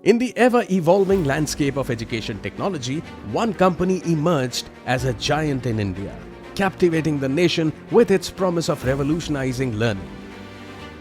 In the ever-evolving landscape of education technology, one company emerged as a giant in India, captivating the nation with its promise of revolutionizing learning.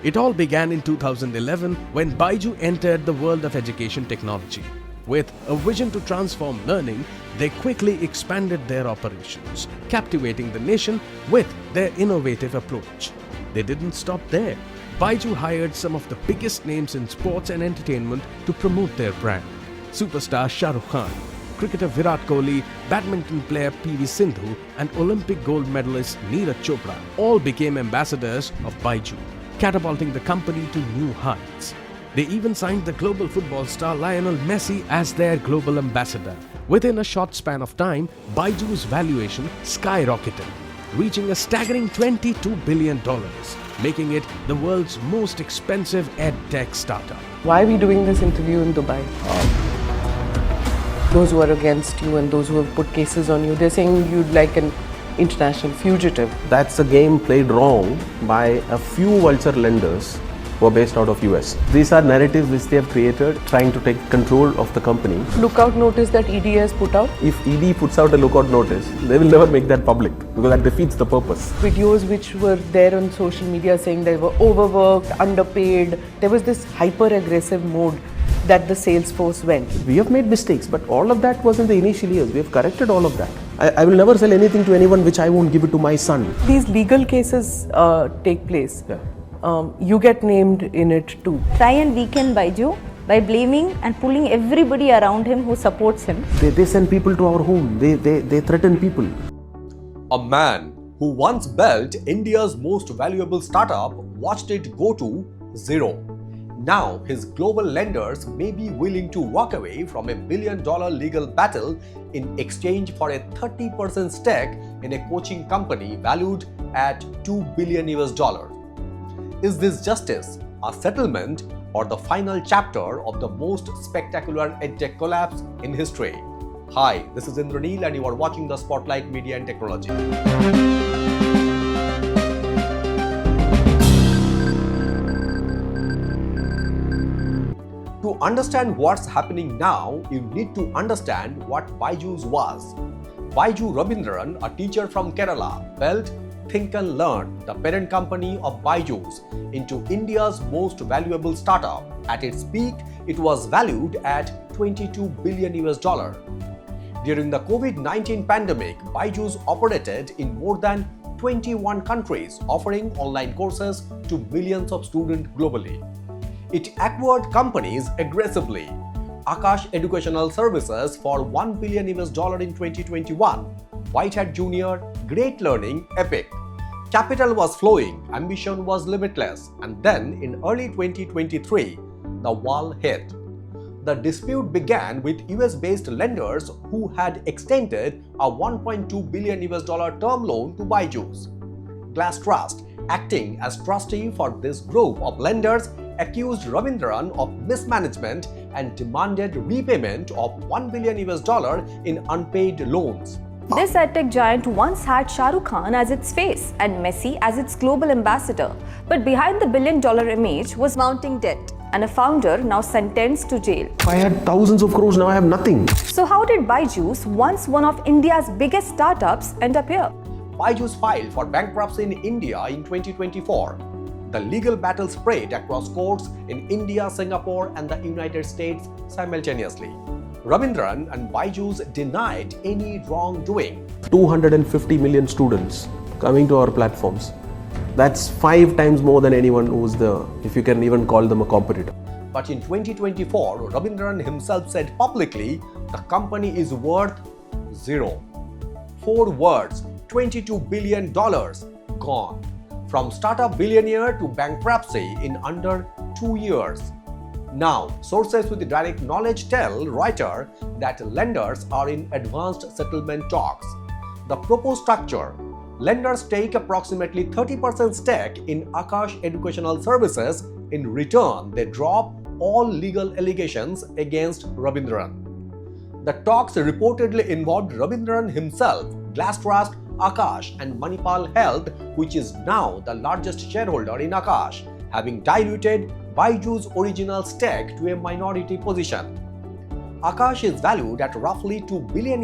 It all began in 2011 when Byju entered the world of education technology. With a vision to transform learning, they quickly expanded their operations, captivating the nation with their innovative approach. They didn't stop there. Byju hired some of the biggest names in sports and entertainment to promote their brand. Superstar Shah Rukh Khan, cricketer Virat Kohli, badminton player PV Sindhu, and Olympic gold medalist Neeraj Chopra all became ambassadors of Byju, catapulting the company to new heights. They even signed the global football star Lionel Messi as their global ambassador. Within a short span of time, Byju's valuation skyrocketed, reaching a staggering $22 billion, making it the world's most expensive edtech startup. Why are we doing this interview in Dubai? Those who are against you and those who have put cases on you, they're saying you'd like an international fugitive. That's a game played wrong by a few vulture lenders who are based out of US. These are narratives which they have created trying to take control of the company. Lookout notice that ED has put out? If ED puts out a lookout notice, they will never make that public because that defeats the purpose. Videos which were there on social media saying they were overworked, underpaid. There was this hyper-aggressive mode that the sales force went. We have made mistakes, but all of that was in the initial years. We have corrected all of that. I will never sell anything to anyone which I won't give it to my son. These legal cases take place. Yeah. You get named in it too. Try and weaken Byju by blaming and pulling everybody around him who supports him. They send people to our home. They threaten people. A man who once built India's most valuable startup watched it go to zero. Now his global lenders may be willing to walk away from $1 billion legal battle in exchange for a 30% stake in a coaching company valued at $2 billion US. Is this justice, a settlement, or the final chapter of the most spectacular edtech collapse in history? Hi, this is Indranil and you are watching the Spotlight Media and Technology. To understand what's happening now, you need to understand what Byju's was. Byju Raveendran, a teacher from Kerala, built Think and Learn, the parent company of Byju's, into India's most valuable startup. At its peak, it was valued at $22 billion US. During the COVID-19 pandemic, Byju's operated in more than 21 countries, offering online courses to millions of students globally. It acquired companies aggressively. Aakash Educational Services for $1 billion US in 2021. Whitehead Junior, Great Learning, Epic. Capital was flowing, ambition was limitless, and then in early 2023, the wall hit. The dispute began with US-based lenders who had extended a $1.2 billion US term loan to Byju's. Glas Trust, acting as trustee for this group of lenders, accused Raveendran of mismanagement and demanded repayment of $1 billion US in unpaid loans. This edtech giant once had Shah Rukh Khan as its face and Messi as its global ambassador. But behind the billion-dollar image was mounting debt and a founder now sentenced to jail. I had thousands of crores, now I have nothing. So how did Byju's, once one of India's biggest startups, end up here? Byju's filed for bankruptcy in India in 2024. The legal battle spread across courts in India, Singapore, and the United States simultaneously. Raveendran and Byju's denied any wrongdoing. 250 million students coming to our platforms. That's 5 times more than anyone who's there, if you can even call them a competitor. But in 2024, Raveendran himself said publicly the company is worth zero. 4 words, $22 billion gone. From startup billionaire to bankruptcy in under 2 years. Now, sources with direct knowledge tell Reuters that lenders are in advanced settlement talks. The proposed structure: lenders take approximately 30% stake in Aakash Educational Services. In return, they drop all legal allegations against Raveendran. The talks reportedly involved Raveendran himself, Glas Trust, Aakash, and Manipal Health, which is now the largest shareholder in Aakash, having diluted Byju's original stake to a minority position. Aakash is valued at roughly $2 billion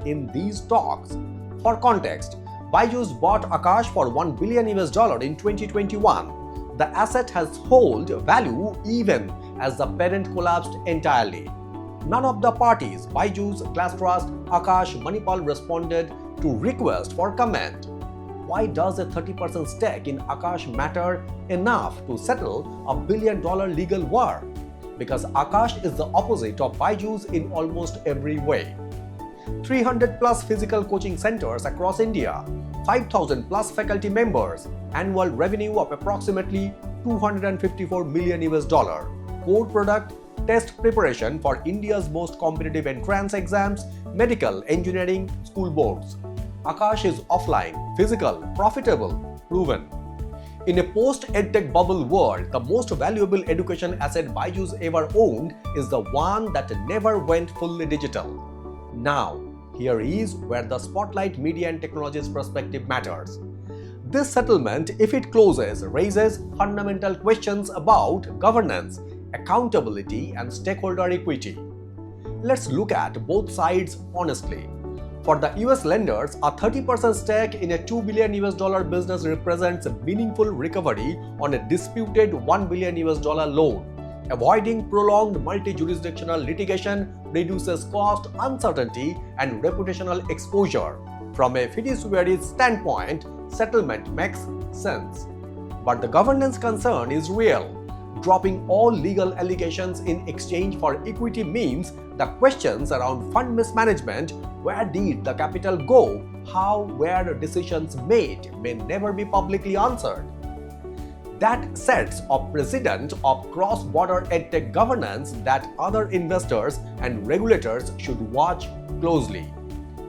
in these stocks. For context, Byju's bought Aakash for $1 billion in 2021. The asset has held value even as the parent collapsed entirely. None of the parties, Byju's, Glas Trust, Aakash, Manipal, responded to request for comment. Why does a 30% stake in Aakash matter enough to settle a $1 billion legal war? Because Aakash is the opposite of Byju's in almost every way. 300 plus physical coaching centers across India, 5,000 plus faculty members, annual revenue of approximately $254 million, core product, test preparation for India's most competitive entrance exams, medical, engineering, school boards. Aakash is offline, physical, profitable, proven. In a post-Edtech bubble world, the most valuable education asset Byju's ever owned is the one that never went fully digital. Now, here is where the Spotlight Media and Technologies perspective matters. This settlement, if it closes, raises fundamental questions about governance, accountability, and stakeholder equity. Let's look at both sides honestly. For the US lenders, a 30% stake in a $2 billion business represents a meaningful recovery on a disputed $1 billion loan. Avoiding prolonged multi-jurisdictional litigation reduces cost, uncertainty, and reputational exposure. From a fiduciary standpoint, settlement makes sense. But the governance concern is real. Dropping all legal allegations in exchange for equity means the questions around fund mismanagement, where did the capital go, how were decisions made, may never be publicly answered. That sets a precedent of cross-border edtech governance that other investors and regulators should watch closely.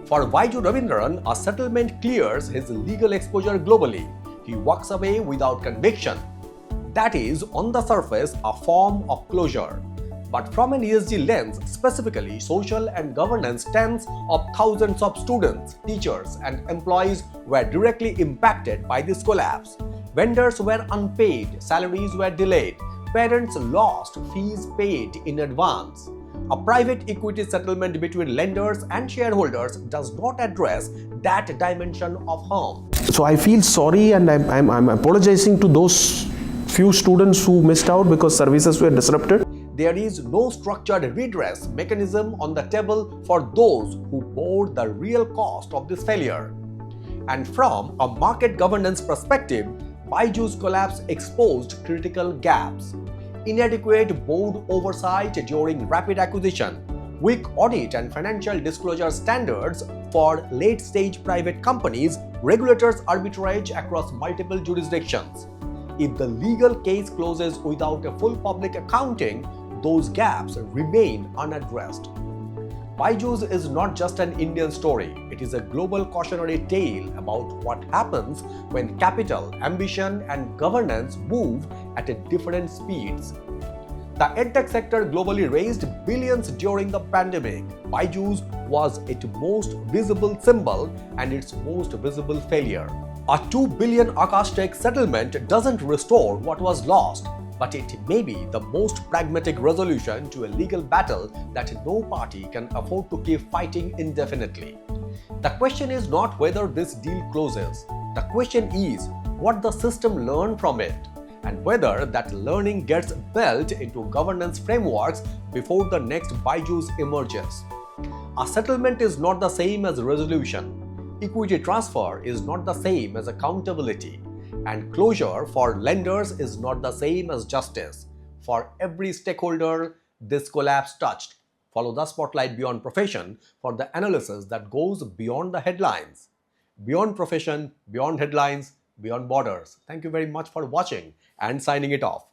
For Byju Raveendran, a settlement clears his legal exposure globally. He walks away without conviction. That is, on the surface, a form of closure. But from an ESG lens, specifically social and governance, tens of thousands of students, teachers, and employees were directly impacted by this collapse. Vendors were unpaid, salaries were delayed, parents lost fees paid in advance. A private equity settlement between lenders and shareholders does not address that dimension of harm. So I feel sorry, and I'm apologizing to those few students who missed out because services were disrupted. There is no structured redress mechanism on the table for those who bore the real cost of this failure. And from a market governance perspective, Byju's collapse exposed critical gaps. Inadequate board oversight during rapid acquisition, weak audit and financial disclosure standards for late-stage private companies, regulators' arbitrage across multiple jurisdictions. If the legal case closes without a full public accounting, those gaps remain unaddressed. Byju's is not just an Indian story, it is a global cautionary tale about what happens when capital, ambition, and governance move at different speeds. The edtech sector globally raised billions during the pandemic. Byju's was its most visible symbol and its most visible failure. A $2 billion Aakash stake settlement doesn't restore what was lost, but it may be the most pragmatic resolution to a legal battle that no party can afford to keep fighting indefinitely. The question is not whether this deal closes. The question is what the system learned from it, and whether that learning gets built into governance frameworks before the next Byju's emerges. A settlement is not the same as resolution. Equity transfer is not the same as accountability. And closure for lenders is not the same as justice. For every stakeholder this collapse touched. Follow the Spotlight Beyond Profession for the analysis that goes beyond the headlines. Beyond profession, beyond headlines, beyond borders. Thank you very much for watching and signing it off.